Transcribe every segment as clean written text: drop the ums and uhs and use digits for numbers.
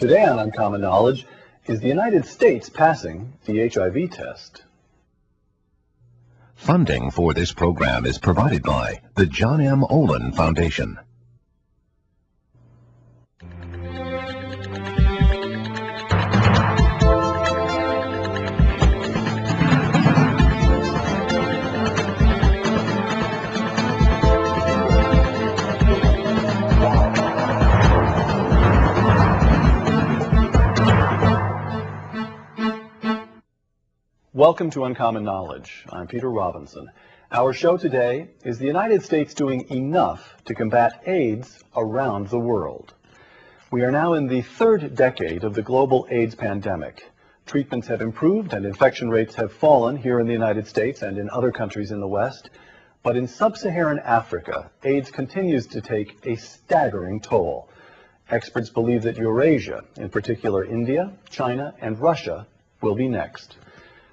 Today on Uncommon Knowledge, is the United States passing the HIV test? Funding for this program is provided by the John M. Olin Foundation. Welcome to Uncommon Knowledge. I'm Peter Robinson. Our show today is the United States doing enough to combat AIDS around the world. We are now in the third decade of the global AIDS pandemic. Treatments have improved and infection rates have fallen here in the United States and in other countries in the West. But in sub-Saharan Africa, AIDS continues to take a staggering toll. Experts believe that Eurasia, in particular India, China, and Russia, will be next.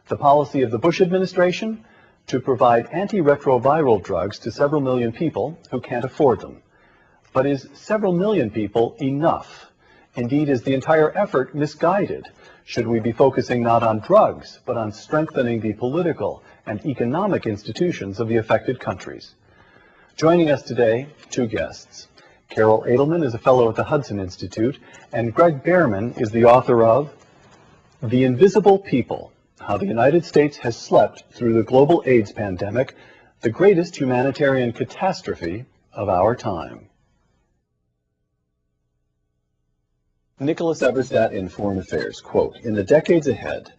The policy of the Bush administration to provide antiretroviral drugs to several million people who can't afford them. But is several million people enough? Indeed, is the entire effort misguided? Should we be focusing not on drugs, but on strengthening the political and economic institutions of the affected countries? Joining us today, two guests. Carol Adelman is a fellow at the Hudson Institute, and Greg Behrman is the author of The Invisible People: How the United States has slept through the global AIDS pandemic, the greatest humanitarian catastrophe of our time. Nicholas Everstat in Foreign Affairs, quote, "In the decades ahead,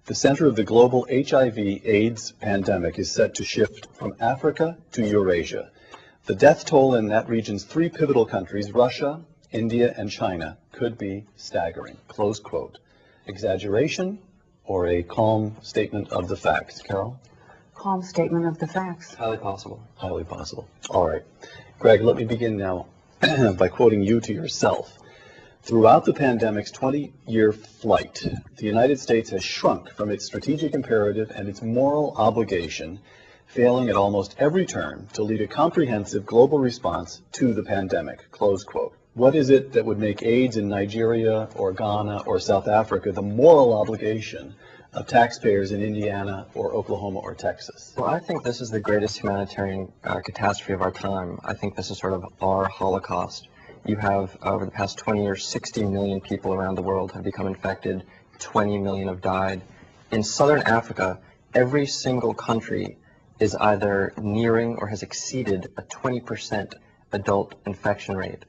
the center of the global HIV/AIDS pandemic is set to shift from Africa to Eurasia. The death toll in that region's three pivotal countries, Russia, India, and China, could be staggering," close quote. Exaggeration or a calm statement of the facts? Carol? Calm statement of the facts. Highly possible. Highly possible. All right. Greg, let me begin now by quoting you to yourself. Throughout the pandemic's 20-year flight, the United States has shrunk from its strategic imperative and its moral obligation, failing at almost every turn to lead a comprehensive global response to the pandemic, close quote. What is it that would make AIDS in Nigeria or Ghana or South Africa the moral obligation of taxpayers in Indiana or Oklahoma or Texas? Well, I think this is the greatest humanitarian catastrophe of our time. I think this is sort of our Holocaust. You have, over the past 20 years, 60 million people around the world have become infected, 20 million have died. In southern Africa, every single country is either nearing or has exceeded a 20% adult infection rate.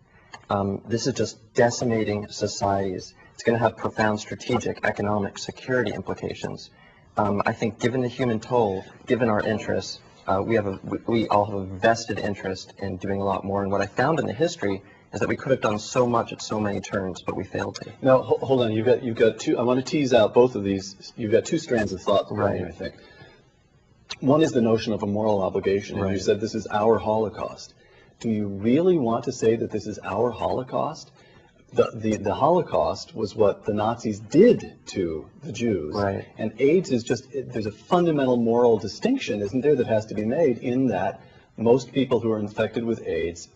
This is just decimating societies. It's going to have profound strategic, economic, security implications. I think given the human toll, given our interests, we all have a vested interest in doing a lot more. And what I found in the history is that we could have done so much at so many turns, but we failed to. Now, hold on. You've got two. I want to tease out both of these. You've got two strands of thought, right? I think. One is the notion of a moral obligation, and you said this is our Holocaust. Do you really want to say that this is our Holocaust? The Holocaust was what the Nazis did to the Jews. Right. And AIDS is just, there's a fundamental moral distinction, isn't there, that has to be made in that most people who are infected with AIDS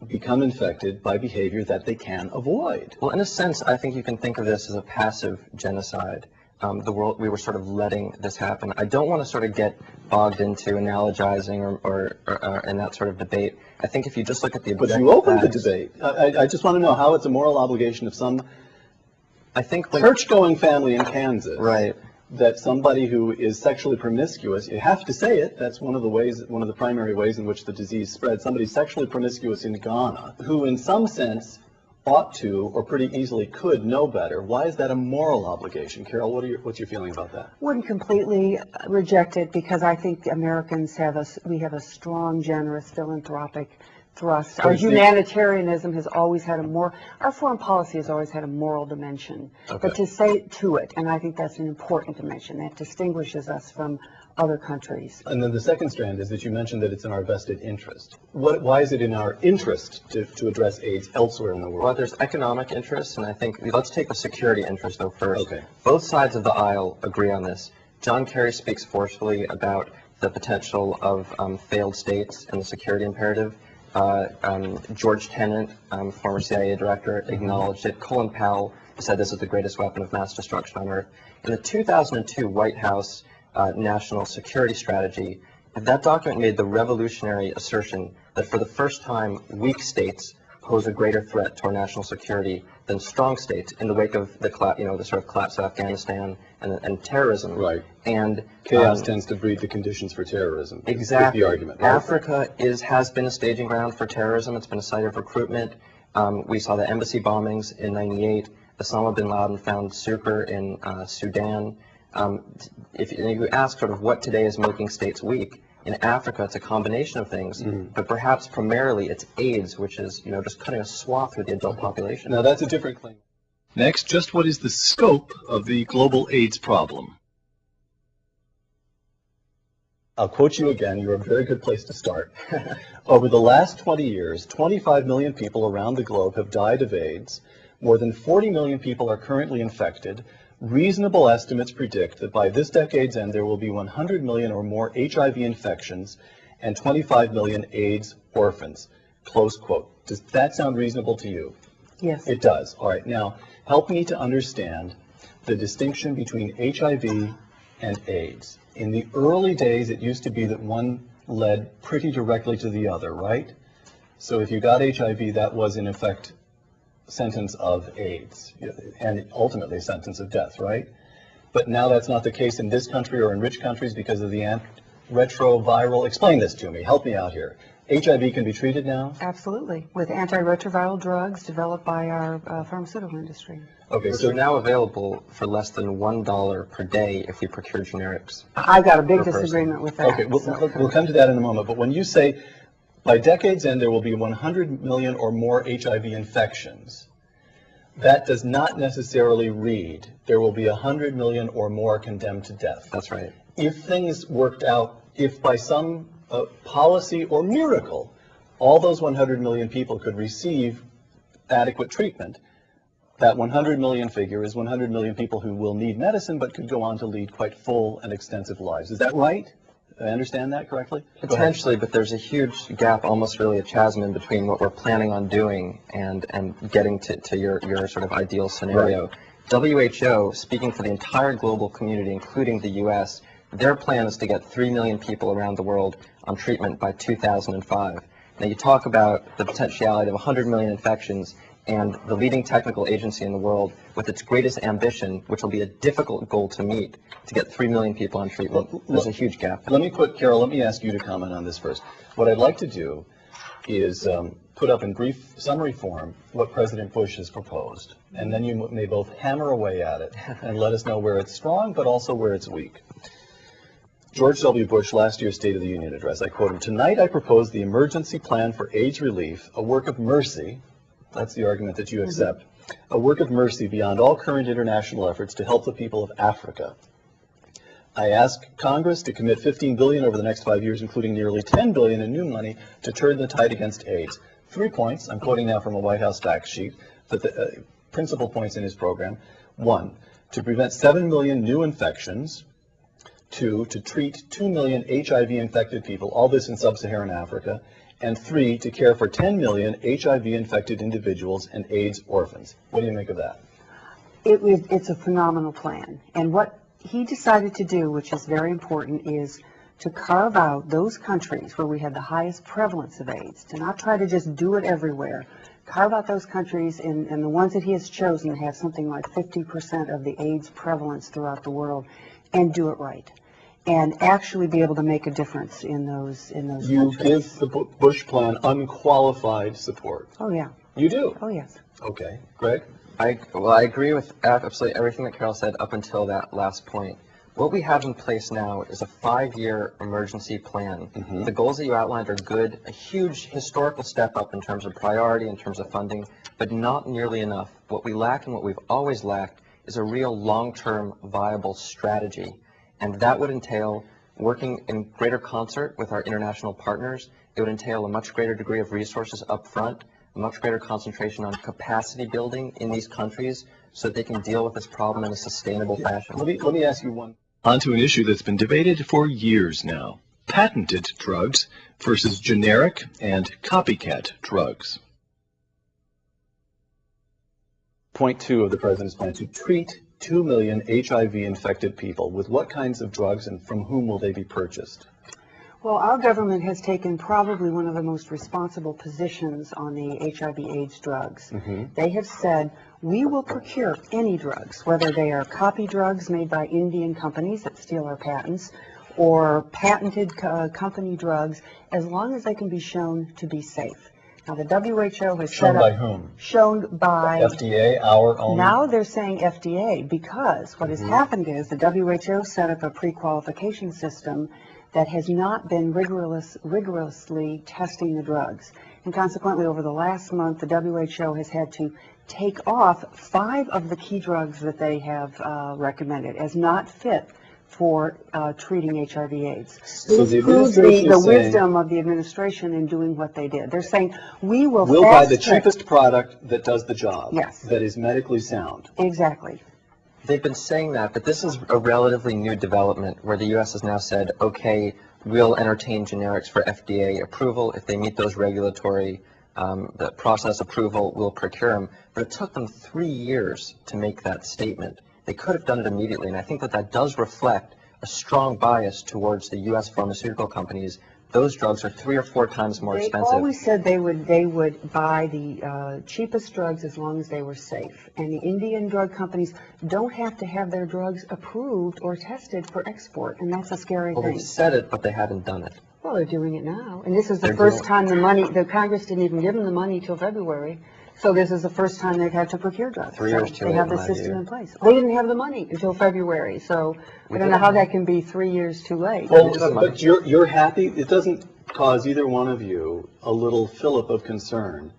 become infected by behavior that they can avoid. Well, in a sense, I think you can think of this as a passive genocide. We were sort of letting this happen. I don't want to sort of get bogged into analogizing or in that sort of debate. I think if you just look at the objective But you opened facts, the debate. I just want to know how it's a moral obligation of some when church-going family in Kansas, right, that somebody who is sexually promiscuous, you have to say it, that's one of the primary ways in which the disease spreads. Somebody sexually promiscuous in Ghana, who in some sense ought to, or pretty easily could, know better. Why is that a moral obligation? Carol, what's your feeling about that? Wouldn't completely reject it, because I think Americans have a strong, generous, philanthropic thrust. Our humanitarianism has always had our foreign policy has always had a moral dimension. Okay. But to say to it, and I think that's an important dimension, that distinguishes us from other countries. And then the second strand is that you mentioned that it's in our vested interest. Why is it in our interest to address AIDS elsewhere in the world? Well, there's economic interests, and I think, let's take the security interest though first. Okay. Both sides of the aisle agree on this. John Kerry speaks forcefully about the potential of failed states and the security imperative. George Tenet, former CIA director, acknowledged it. Colin Powell said this is the greatest weapon of mass destruction on Earth. In the 2002 White House National Security Strategy, that document made the revolutionary assertion that for the first time, weak states pose a greater threat to our national security than strong states in the wake of the sort of collapse of Afghanistan and terrorism. Right. And Chaos tends to breed the conditions for terrorism. Exactly. Is the argument, right? Africa has been a staging ground for terrorism. It's been a site of recruitment. We saw the embassy bombings in '98. Osama bin Laden found succor in Sudan. If you ask sort of what today is making states weak, in Africa it's a combination of things, but perhaps primarily it's AIDS, which is just cutting a swath through the adult population. Now that's a different claim. Next, just what is the scope of the global AIDS problem? I'll quote you again. You're a very good place to start. Over the last 20 years, 25 million people around the globe have died of AIDS. More than 40 million people are currently infected. Reasonable estimates predict that by this decade's end, there will be 100 million or more HIV infections and 25 million AIDS orphans. Close quote. Does that sound reasonable to you? Yes. It does. All right. Now, help me to understand the distinction between HIV and AIDS. In the early days, it used to be that one led pretty directly to the other, right? So if you got HIV, that was in effect sentence of AIDS and ultimately a sentence of death, right? But now that's not the case in this country or in rich countries because of the antiretroviral. Explain this to me. Help me out here. HIV can be treated now? Absolutely, with antiretroviral drugs developed by our pharmaceutical industry. Okay, So they're now available for less than $1 per day if we procure generics. I've got a big Per person. disagreement with that. Okay, we'll come to that in a moment. But when you say by decade's end there will be 100 million or more HIV infections, that does not necessarily read there will be 100 million or more condemned to death. That's right. If things worked out, if by some policy or miracle, all those 100 million people could receive adequate treatment, that 100 million figure is 100 million people who will need medicine but could go on to lead quite full and extensive lives. Is that right? I understand that correctly? Potentially, but there's a huge gap, almost really a chasm in between what we're planning on doing and getting to your sort of ideal scenario. Right. WHO, speaking for the entire global community, including the US, their plan is to get 3 million people around the world on treatment by 2005. Now you talk about the potentiality of 100 million infections, and the leading technical agency in the world with its greatest ambition, which will be a difficult goal to meet, to get 3 million people on treatment. There's a huge gap. Carol, let me ask you to comment on this first. What I'd like to do is put up in brief summary form what President Bush has proposed, and then you may both hammer away at it and let us know where it's strong, but also where it's weak. George W. Bush, last year's State of the Union address, I quote him, "Tonight I propose the emergency plan for AIDS relief, a work of mercy," that's the argument that you accept, "a work of mercy beyond all current international efforts to help the people of Africa. I ask Congress to commit $15 billion over the next 5 years, including nearly $10 billion in new money to turn the tide against AIDS." 3 points, I'm quoting now from a White House fact sheet, but the principal points in his program. 1, to prevent 7 million new infections. 2, to treat 2 million HIV-infected people, all this in sub-Saharan Africa. And 3, to care for 10 million HIV-infected individuals and AIDS orphans. What do you make of that? It's a phenomenal plan. And what he decided to do, which is very important, is to carve out those countries where we had the highest prevalence of AIDS, to not try to just do it everywhere. Carve out those countries, and the ones that he has chosen have something like 50% of the AIDS prevalence throughout the world, and do it right. And actually be able to make a difference in those countries. You give the Bush plan unqualified support. Oh, yeah. You do? Oh, yes. Okay. Greg? I agree with absolutely everything that Carol said up until that last point. What we have in place now is a 5-year emergency plan. The goals that you outlined are good, a huge historical step up in terms of priority, in terms of funding, but not nearly enough. What we lack and what we've always lacked is a real long-term viable strategy. And that would entail working in greater concert with our international partners. It would entail a much greater degree of resources up front, a much greater concentration on capacity building in these countries so that they can deal with this problem in a sustainable fashion. Let me ask you one. On to an issue that's been debated for years now. patented drugs versus generic and copycat drugs. Point 2 of the President's plan to treat 2 million HIV-infected people. With what kinds of drugs and from whom will they be purchased? Well, our government has taken probably one of the most responsible positions on the HIV/AIDS drugs. They have said, we will procure any drugs, whether they are copy drugs made by Indian companies that steal our patents, or patented company drugs, as long as they can be shown to be safe. Now, the WHO has Shown set by up... whom? Shown by... FDA, our own? Now they're saying FDA, because what has happened is the WHO set up a pre-qualification system that has not been rigorously testing the drugs. And consequently, over the last month, the WHO has had to take off 5 of the key drugs that they have recommended as not fit for treating HIV/AIDS. So the Proves administration the is saying, wisdom of the administration in doing what they did. They're saying, we'll buy the fast-track... cheapest product that does the job. Yes. That is medically sound. Exactly. They've been saying that, but this is a relatively new development where the U.S. has now said, okay, we'll entertain generics for FDA approval. If they meet those regulatory the process approval, we'll procure them. But it took them 3 years to make that statement. They could have done it immediately, and I think that that does reflect a strong bias towards the U.S. pharmaceutical companies. Those drugs are 3 or 4 times more expensive. They always said they would buy the cheapest drugs as long as they were safe. And the Indian drug companies don't have to have their drugs approved or tested for export, and that's a scary Well, thing. they've said it, but they haven't done it. Well, they're doing it now. And this is the They're first doing- time the Congress didn't even give them the money till February. So this is the first time they've had to procure drugs. 3 years too They late, have the in my system view. in place. They didn't have the money until February, so I don't know how that can be 3 years too late. Well, It's but you're happy? It doesn't cause either one of you a little fillip of concern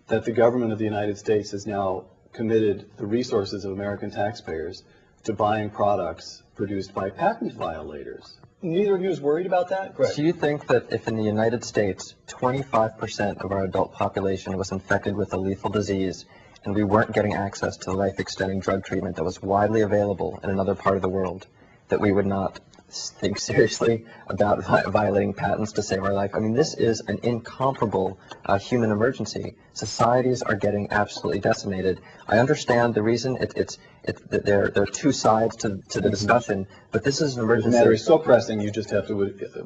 that the government of the United States has now committed the resources of American taxpayers to buying products produced by patent violators? Neither of you is worried about that? Correct. Do you think that if in the United States 25% of our adult population was infected with a lethal disease and we weren't getting access to life-extending drug treatment that was widely available in another part of the world, that we would not think seriously about violating patents to save our life? I mean, this is an incomparable human emergency. Societies are getting absolutely decimated. I understand the reason. There are 2 sides to the discussion, but this is an The emergency. matter is so pressing, you just have to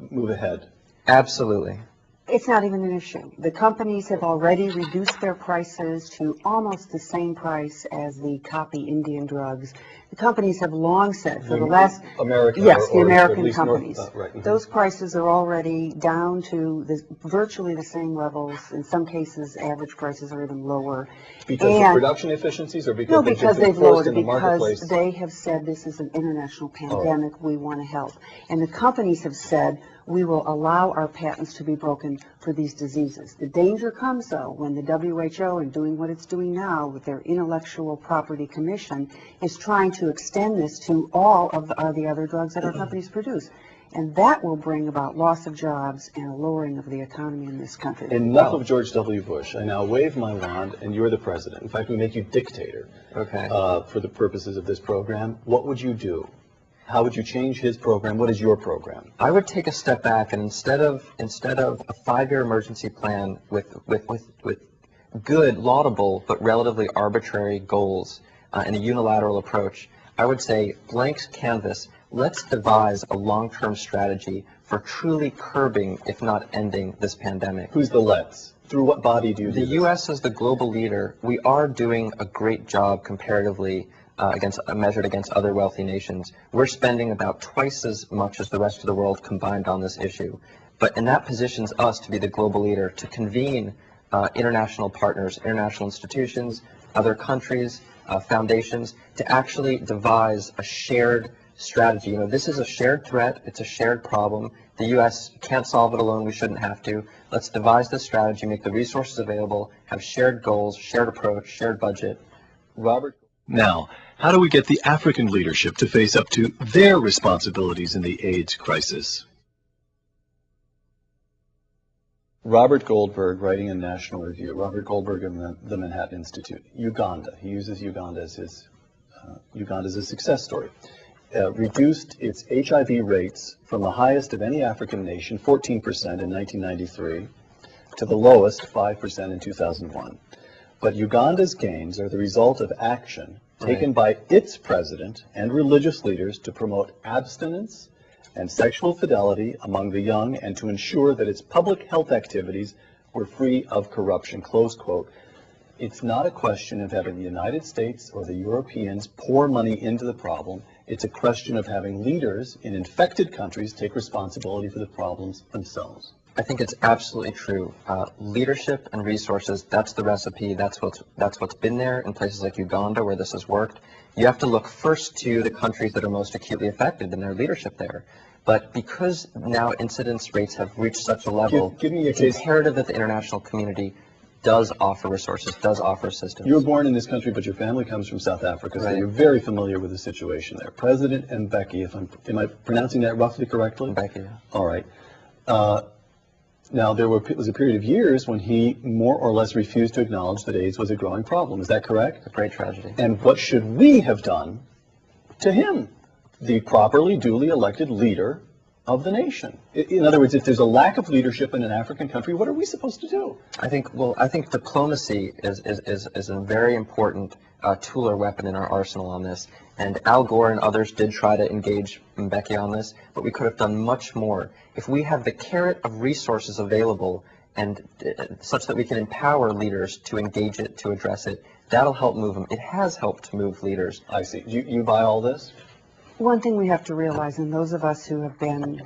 move ahead. Absolutely. It's not even an issue. The companies have already reduced their prices to almost the same price as the copy Indian drugs. The companies have long said for the last... American, Yes, the or at American least North- companies. right, mhm. Those prices are already down to virtually the same levels. In some cases, average prices are even lower. Because of production efficiencies or because they've just been they've forced lowered in it, the marketplace? because they have said this is an international pandemic, we want to help. And the companies have said, we will allow our patents to be broken for these diseases. The danger comes, though, when the WHO, in doing what it's doing now with their Intellectual Property Commission, is trying to extend this to all of the other drugs that our companies produce. And that will bring about loss of jobs and a lowering of the economy in this country. Enough of George W. Bush. I now wave my wand, and you're the president. In fact, we make you dictator. Okay. For the purposes of this program. What would you do? How would you change his program? What is your program? I would take a step back, and instead of a 5-year emergency plan with good, laudable, but relatively arbitrary goals and a unilateral approach, I would say blank canvas. Let's devise a long-term strategy for truly curbing, if not ending, this pandemic. Who's the let's? Through what body do you do The this? U.S. as the global leader, we are doing a great job comparatively measured against other wealthy nations. We're spending about twice as much as the rest of the world combined on this issue. And that positions us to be the global leader, to convene international partners, international institutions, other countries, foundations, to actually devise a shared strategy. You know, this is a shared threat. It's a shared problem. The U.S. can't solve it alone. We shouldn't have to. Let's devise this strategy, make the resources available, have shared goals, shared approach, shared budget. Robert? Now, how do we get the African leadership to face up to their responsibilities in the AIDS crisis? Robert Goldberg, writing in National Review. Robert Goldberg of the Manhattan Institute. Uganda. He uses Uganda as a success story. reduced its HIV rates from the highest of any African nation, 14% in 1993, to the lowest, 5% in 2001. But Uganda's gains are the result of action taken by its president and religious leaders to promote abstinence and sexual fidelity among the young and to ensure that its public health activities were free of corruption, close quote. It's not a question of having the United States or the Europeans pour money into the problem. It's a question of having leaders in infected countries take responsibility for the problems themselves. I think it's absolutely true. Leadership and resources, that's the recipe. That's what's been there in places like Uganda where this has worked. You have to look first to the countries that are most acutely affected and their leadership there. But because now incidence rates have reached such a level, Give me a it's case. imperative that the international community does offer resources, does offer assistance. You were born in this country, but your family comes from South Africa, so Right. you're very familiar with the situation there. President Mbeki, am I pronouncing that roughly correctly? Mbeki, yeah. All right. Now, was a period of years when he more or less refused to acknowledge that AIDS was a growing problem. Is that correct? A great tragedy. And what should we have done to him, the properly, duly elected leader of the nation? In other words, if there's a lack of leadership in an African country, what are we supposed to do? I think diplomacy is a very important tool or weapon in our arsenal on this. And Al Gore and others did try to engage Mbeki on this, but we could have done much more. If we have the carrot of resources available and such that we can empower leaders to engage it, to address it, that'll help move them. It has helped move leaders. I see. You buy all this? One thing we have to realize, and those of us who have been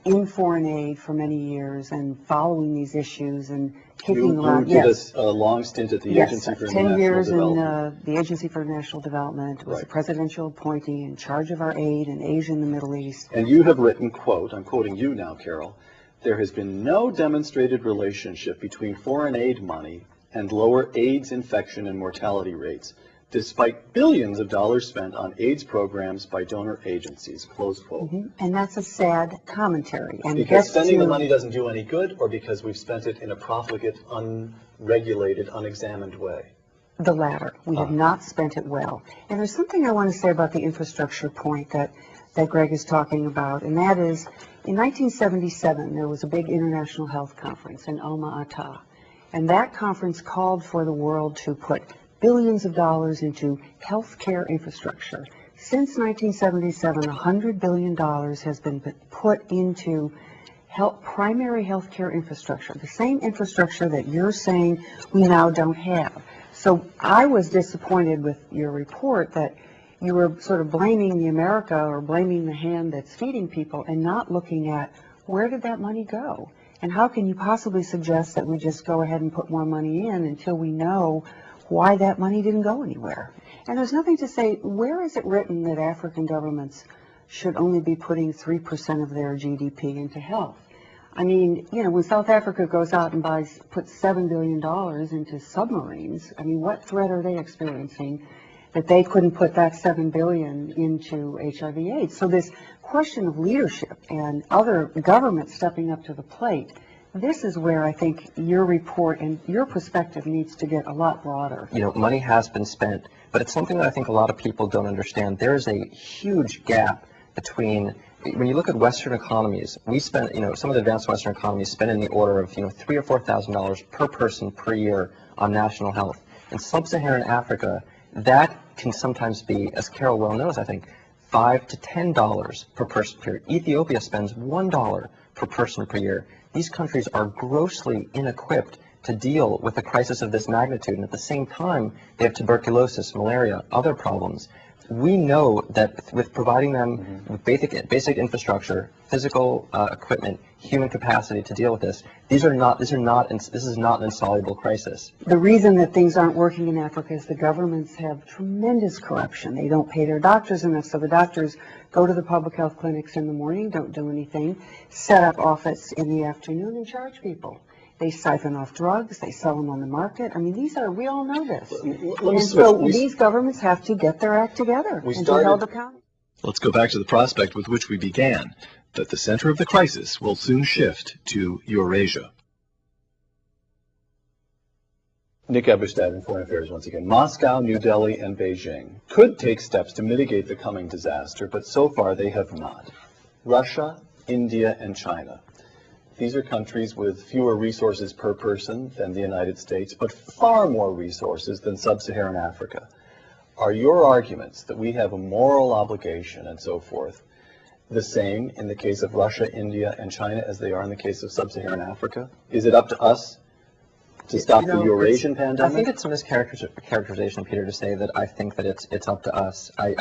in foreign aid for many years and following these issues and kicking around, You did a long stint at the Agency for 10 International years Development. in the Agency for International Development, was a Right. presidential appointee in charge of our aid in Asia and the Middle East. And you have written, quote, I'm quoting you now, Carol, there has been no demonstrated relationship between foreign aid money and lower AIDS infection and mortality rates, despite billions of dollars spent on AIDS programs by donor agencies, close quote. And that's a sad commentary. And Because gets spending to the money doesn't do any good, or because we've spent it in a profligate, unregulated, unexamined way? the latter. We have not spent it well. And there's something I want to say about the infrastructure point that Greg is talking about, and that is, in 1977, there was a big international health conference in Alma-Ata, and that conference called for the world to put billions of dollars into healthcare infrastructure. Since 1977, $100 billion has been put into primary healthcare infrastructure, the same infrastructure that you're saying we now don't have. So I was disappointed with your report that you were sort of blaming the America or blaming the hand that's feeding people and not looking at where did that money go? And how can you possibly suggest that we just go ahead and put more money in until we know why that money didn't go anywhere? And there's nothing to say, where is it written that African governments should only be putting 3% of their GDP into health? I mean, you know, when South Africa goes out and puts $7 billion into submarines, I mean, what threat are they experiencing that they couldn't put that $7 billion into HIV/AIDS? So this question of leadership and other governments stepping up to the plate, this is where I think your report and your perspective needs to get a lot broader. You know, money has been spent, but it's something that I think a lot of people don't understand. There is a huge gap between, when you look at Western economies, we spend, you know, some of the advanced Western economies spend in the order of, you know, $3,000 or $4,000 per person per year on national health. In sub-Saharan Africa, that can sometimes be, as Carol well knows, I think, $5 to $10 per person per year. Ethiopia spends $1 per person per year. These countries are grossly inequipped to deal with a crisis of this magnitude, and at the same time, they have tuberculosis, malaria, other problems. We know that with providing them with basic infrastructure, physical equipment, human capacity to deal with this, this is not an insoluble crisis. The reason that things aren't working in Africa is the governments have tremendous corruption. They don't pay their doctors enough, so the doctors go to the public health clinics in the morning, don't do anything, set up office in the afternoon and charge people. They siphon off drugs, they sell them on the market. I mean, we all know this. And so these governments have to get their act together and be held accountable. Let's go back to the prospect with which we began, that the center of the crisis will soon shift to Eurasia. Nick Eberstadt in Foreign Affairs once again. Moscow, New Delhi, and Beijing could take steps to mitigate the coming disaster, but so far they have not. Russia, India, and China. These are countries with fewer resources per person than the United States, but far more resources than sub-Saharan Africa. Are your arguments that we have a moral obligation and so forth the same in the case of Russia, India, and China as they are in the case of sub-Saharan Africa? Is it up to us to stop the Eurasian pandemic? I think it's a mischaracterization, Peter, to say that I think that it's up to us. I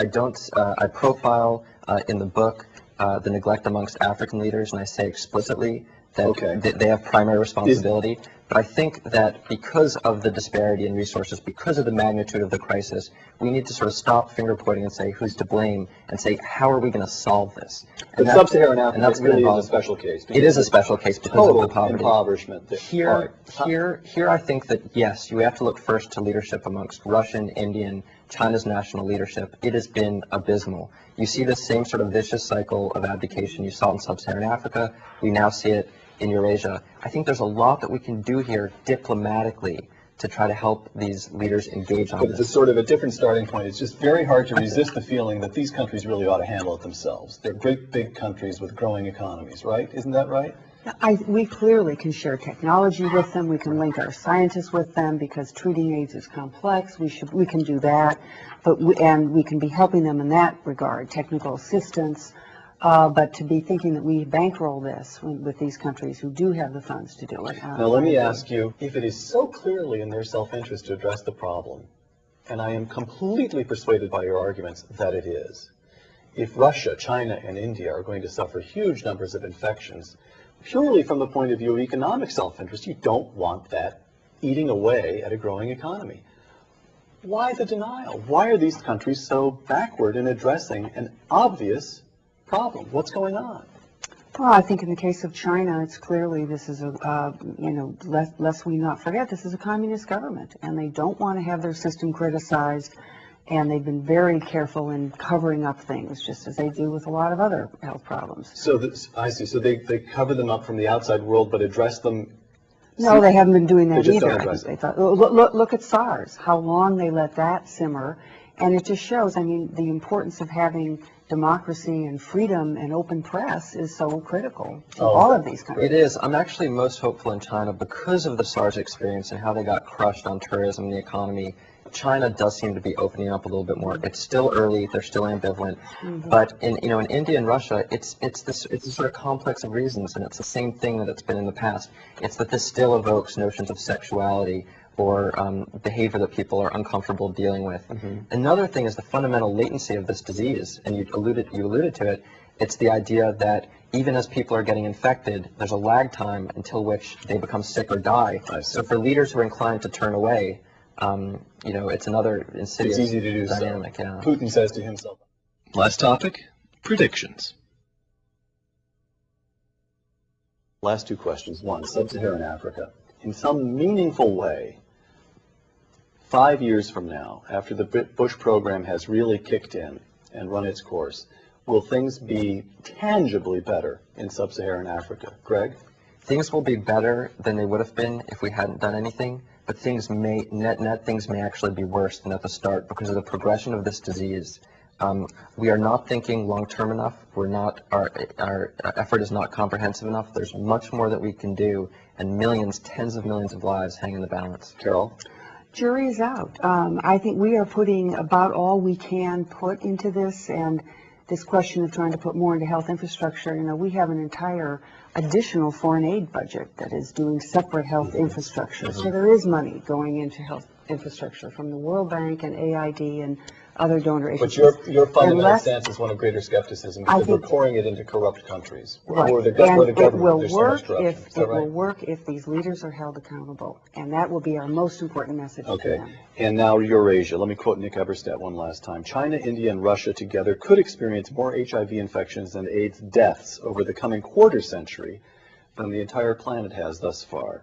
profile in the book the neglect amongst African leaders, and I say explicitly that they have primary responsibility. But I think that because of the disparity in resources, because of the magnitude of the crisis, we need to sort of stop finger pointing and say who's to blame, and say how are we going to solve this? But sub-Saharan Africa really is a special case. It is a special case because of the poverty. Impoverishment. Here, I think that yes, you have to look first to leadership amongst Russian, Indian, China's national leadership. It has been abysmal. You see the same sort of vicious cycle of abdication you saw in sub-Saharan Africa. We now see it in Eurasia. I think there's a lot that we can do here diplomatically to try to help these leaders engage on this. But it's sort of a different starting point. It's just very hard to resist the feeling that these countries really ought to handle it themselves. They're great big countries with growing economies, right? Isn't that right? We clearly can share technology with them. We can link our scientists with them because treating AIDS is complex. We can do that, and we can be helping them in that regard, technical assistance. But to be thinking that we bankroll this with these countries who do have the funds to do it. Now let me ask you, if it is so clearly in their self-interest to address the problem, and I am completely persuaded by your arguments that it is, if Russia, China, and India are going to suffer huge numbers of infections, purely from the point of view of economic self-interest, you don't want that eating away at a growing economy. Why the denial? Why are these countries so backward in addressing an obvious problem? What's going on? Well, I think in the case of China, it's clearly this is lest we not forget, this is a communist government, and they don't want to have their system criticized, and they've been very careful in covering up things, just as they do with a lot of other health problems. So I see. So they cover them up from the outside world, but address them. No, they haven't been doing that They just either. don't I address think they thought, look at SARS, how long they let that simmer, and it just shows, I mean, the importance of having democracy and freedom and open press is so critical to all of these countries. It is. I'm actually most hopeful in China because of the SARS experience and how they got crushed on tourism and the economy. China does seem to be opening up a little bit more. It's still early. They're still ambivalent. But in India and Russia, it's a sort of complex of reasons, and it's the same thing that it's been in the past. It's that this still evokes notions of sexuality or behavior that people are uncomfortable dealing with. Another thing is the fundamental latency of this disease, and you alluded to it. It's the idea that even as people are getting infected, there's a lag time until which they become sick or die. So for leaders who are inclined to turn away, it's another insidious It's easy to do dynamic. so. Yeah. Putin says to himself. Last topic, predictions. Last two questions. One, sub-Saharan Africa. In some meaningful way, 5 years from now, after the Bush program has really kicked in and run its course, will things be tangibly better in sub-Saharan Africa? Greg? Things will be better than they would have been if we hadn't done anything, but things may, things may actually be worse than at the start because of the progression of this disease. We are not thinking long-term enough. Our effort is not comprehensive enough. There's much more that we can do, and millions, tens of millions of lives hang in the balance. Carol? Jury is out. I think we are putting about all we can put into this, and this question of trying to put more into health infrastructure, we have an entire additional foreign aid budget that is doing separate health infrastructure. So there is money going into health infrastructure from the World Bank and AID and other donor agencies. But your fundamental stance is one of greater skepticism because we're pouring it into corrupt countries. Right. Where the And government, it will there's so much work corruption. if will work if these leaders are held accountable, and that will be our most important message to them. And now Eurasia. Let me quote Nick Eberstadt one last time. China, India, and Russia together could experience more HIV infections and AIDS deaths over the coming quarter century than the entire planet has thus far.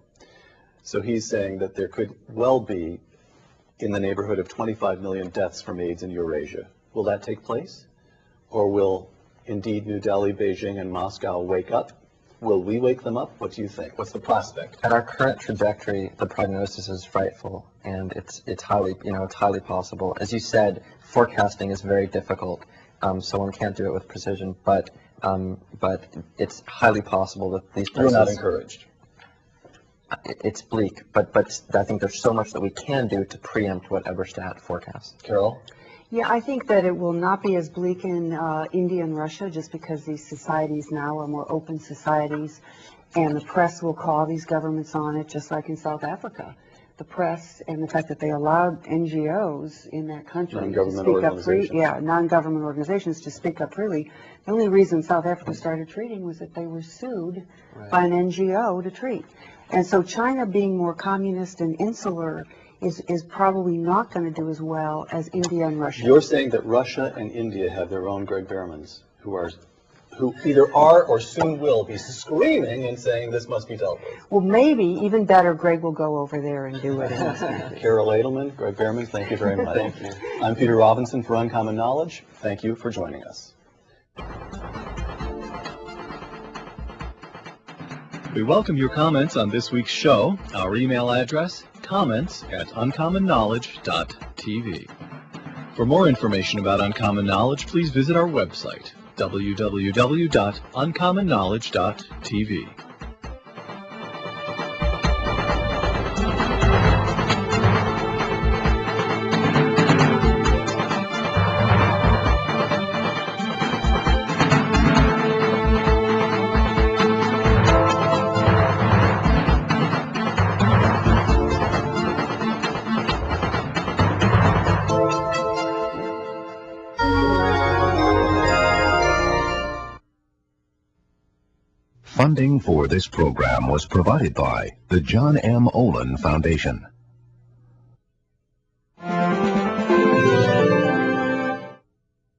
So he's saying that there could well be in the neighborhood of 25 million deaths from AIDS in Eurasia. Will that take place? Or will indeed New Delhi, Beijing, and Moscow wake up Will we wake them up? What do you think? What's the prospect? At our current trajectory, the prognosis is frightful, and it's highly possible. As you said, forecasting is very difficult, so one can't do it with precision. But it's highly possible that these You're places. not encouraged. It's bleak, but I think there's so much that we can do to preempt what Eberstadt forecasts. Carol? Yeah, I think that it will not be as bleak in India and Russia just because these societies now are more open societies, and the press will call these governments on it, just like in South Africa. The press and the fact that they allowed NGOs in that country to Non-government speak up freely, organizations. non-government organizations to speak up freely. The only reason South Africa started treating was that they were sued by an NGO to treat. And so China, being more communist and insular, is probably not going to do as well as India and Russia. You're saying that Russia and India have their own Greg Behrmans who either are or soon will be screaming and saying this must be dealt with. Well, maybe, even better, Greg will go over there and do it. Carol Adelman, Greg Behrman, thank you very much. Thank you. I'm Peter Robinson for Uncommon Knowledge. Thank you for joining us. We welcome your comments on this week's show. Our email address, comments@uncommonknowledge.tv. For more information about Uncommon Knowledge, please visit our website, www.uncommonknowledge.tv. Funding for this program was provided by the John M. Olin Foundation.